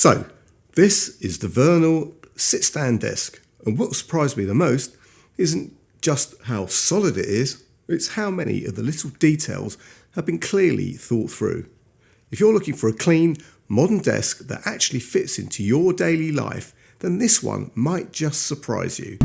So, this is the Vernal sit-stand desk, and what surprised me the most isn't just how solid it is, it's how many of the little details have been clearly thought through. If you're looking for a clean, modern desk that actually fits into your daily life, then this one might just surprise you.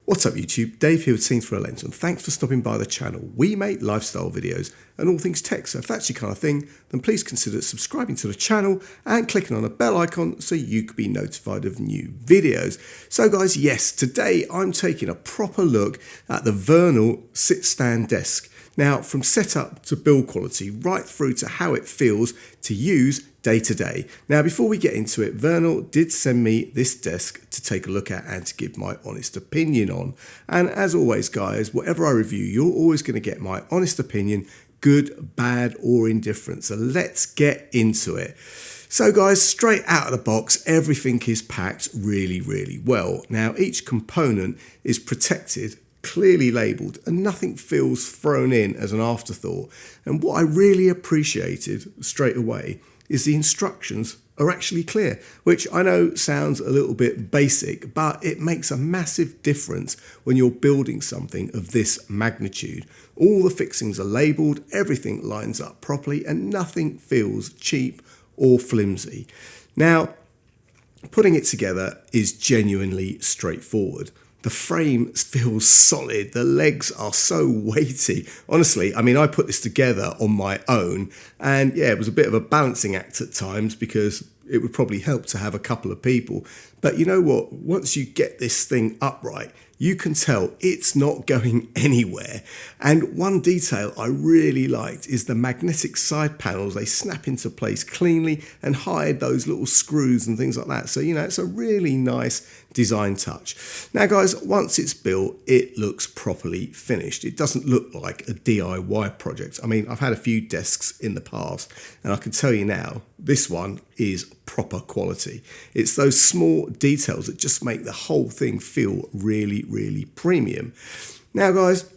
What's up YouTube, Dave here with Seen Through a Lens, and thanks for stopping by the channel. We make lifestyle videos and all things tech, so if that's your kind of thing, then please consider subscribing to the channel and clicking on a bell icon so you can be notified of new videos. So guys, yes, today I'm taking a proper look at the Vernal sit-stand desk. Now, from setup to build quality, right through to how it feels to use day to day. Now, before we get into it, Vernal did send me this desk to take a look at and to give my honest opinion on. And as always, guys, whatever I review, you're always going to get my honest opinion, good, bad, or indifferent. So let's get into it. So guys, straight out of the box, everything is packed really, really well. Now, each component is protected, clearly labelled, and nothing feels thrown in as an afterthought. And what I really appreciated straight away is the instructions are actually clear, which I know sounds a little bit basic, but it makes a massive difference when you're building something of this magnitude. All the fixings are labelled, everything lines up properly, and nothing feels cheap or flimsy. Now, putting it together is genuinely straightforward. The frame feels solid, the legs are so weighty. Honestly, I mean, I put this together on my own, and yeah, it was a bit of a balancing act at times because it would probably help to have a couple of people. But you know what, once you get this thing upright, you can tell it's not going anywhere. And one detail I really liked is the magnetic side panels. They snap into place cleanly and hide those little screws and things like that. So, you know, it's a really nice design touch. Now guys, once it's built, it looks properly finished. It doesn't look like a DIY project. I mean, I've had a few desks in the past, and I can tell you now, this one is proper quality. It's those small details that just make the whole thing feel really, really premium. Now guys,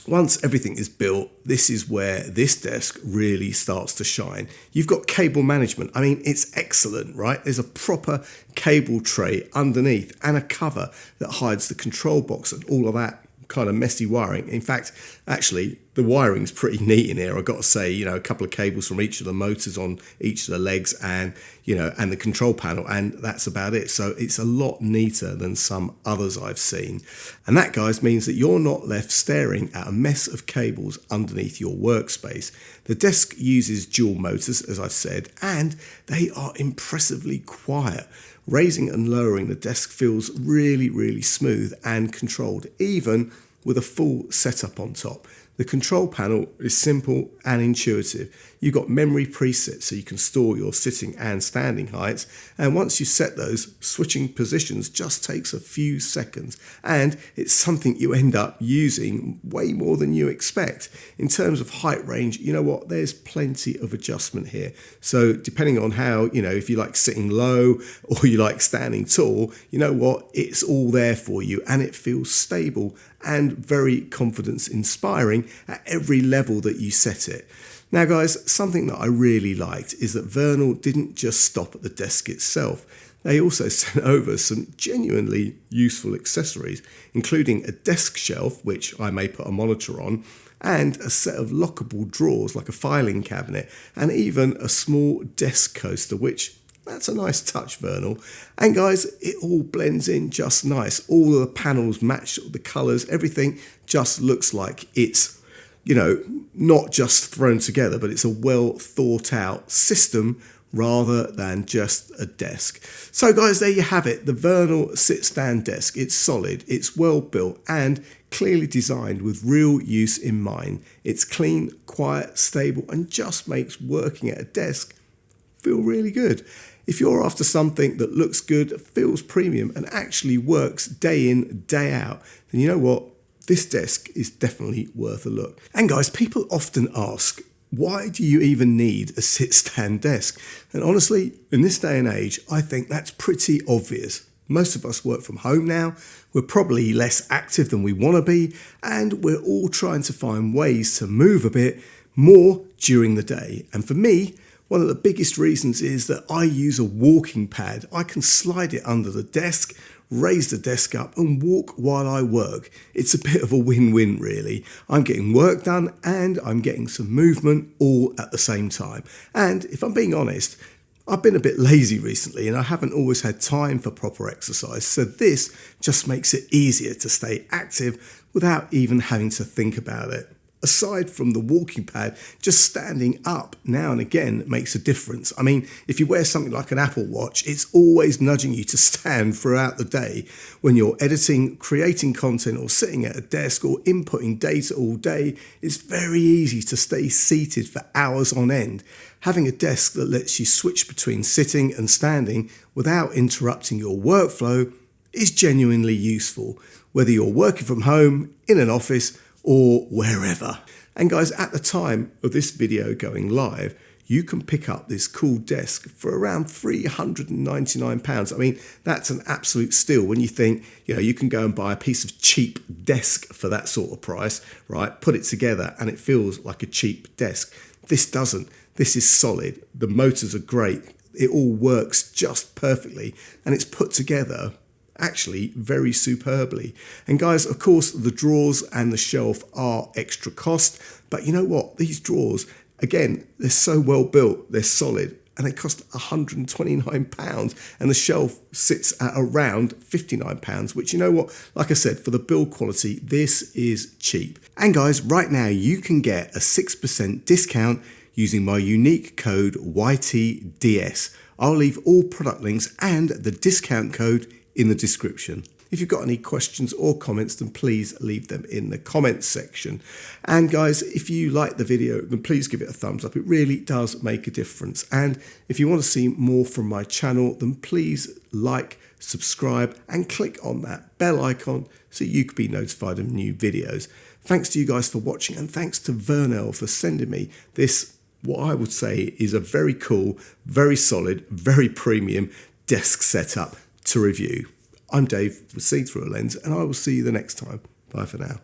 once everything is built, this is where this desk really starts to shine. You've got cable management. I mean, it's excellent, right? There's a proper cable tray underneath and a cover that hides the control box and all of that kind of messy wiring. In fact, actually, the wiring's pretty neat in here. I've got to say, you know, a couple of cables from each of the motors on each of the legs and, you know, and the control panel, and that's about it. So it's a lot neater than some others I've seen. And that, guys, means that you're not left staring at a mess of cables underneath your workspace. The desk uses dual motors, as I said, and they are impressively quiet. Raising and lowering the desk feels really, really smooth and controlled, even with a full setup on top. The control panel is simple and intuitive. You've got memory presets so you can store your sitting and standing heights. And once you set those, switching positions just takes a few seconds. And it's something you end up using way more than you expect. In terms of height range, you know what? There's plenty of adjustment here. So depending on how, you know, if you like sitting low or you like standing tall, you know what? It's all there for you, and it feels stable and very confidence inspiring at every level that you set it. Now guys, something that I really liked is that Vernal didn't just stop at the desk itself. They also sent over some genuinely useful accessories, including a desk shelf, which I may put a monitor on, and a set of lockable drawers like a filing cabinet, and even a small desk coaster, which that's a nice touch, Vernal. And guys, it all blends in just nice. All of the panels match the colours. Everything just looks like it's, you know, not just thrown together, but it's a well thought out system rather than just a desk. So guys, there you have it. The Vernal sit-stand desk. It's solid, it's well built, and clearly designed with real use in mind. It's clean, quiet, stable, and just makes working at a desk feel really good. If you're after something that looks good, feels premium, and actually works day in, day out, then you know what? This desk is definitely worth a look. And guys, people often ask, why do you even need a sit-stand desk? And honestly, in this day and age, I think that's pretty obvious. Most of us work from home now, we're probably less active than we want to be, and we're all trying to find ways to move a bit more during the day. And for me, one of the biggest reasons is that I use a walking pad. I can slide it under the desk, raise the desk up and walk while I work. It's a bit of a win-win really. I'm getting work done and I'm getting some movement all at the same time. And if I'm being honest, I've been a bit lazy recently and I haven't always had time for proper exercise. So this just makes it easier to stay active without even having to think about it. Aside from the walking pad, just standing up now and again makes a difference. I mean, if you wear something like an Apple Watch, it's always nudging you to stand throughout the day. When you're editing, creating content, or sitting at a desk or inputting data all day, it's very easy to stay seated for hours on end. Having a desk that lets you switch between sitting and standing without interrupting your workflow is genuinely useful, whether you're working from home, in an office, or wherever. And guys, at the time of this video going live, you can pick up this cool desk for around £399. I mean, that's an absolute steal when you think, you can go and buy a piece of cheap desk for that sort of price, right? Put it together and it feels like a cheap desk. This doesn't. This is solid. The motors are great. It all works just perfectly and it's put together actually very superbly. And guys, of course, the drawers and the shelf are extra cost, but you know what? These drawers, again, they're so well built, they're solid, and they cost £129, and the shelf sits at around £59, which, you know what? Like I said, for the build quality, this is cheap. And guys, right now you can get a 6% discount using my unique code YTDS. I'll leave all product links and the discount code in the description. If you've got any questions or comments, then please leave them in the comments section. And guys, if you like the video, then please give it a thumbs up. It really does make a difference. And if you want to see more from my channel, then please like, subscribe, and click on that bell icon so you can be notified of new videos. Thanks to you guys for watching, and thanks to Vernal for sending me this, what I would say is a very cool, very solid, very premium desk setup to review. I'm Dave with Seeing Through a Lens, and I will see you the next time. Bye for now.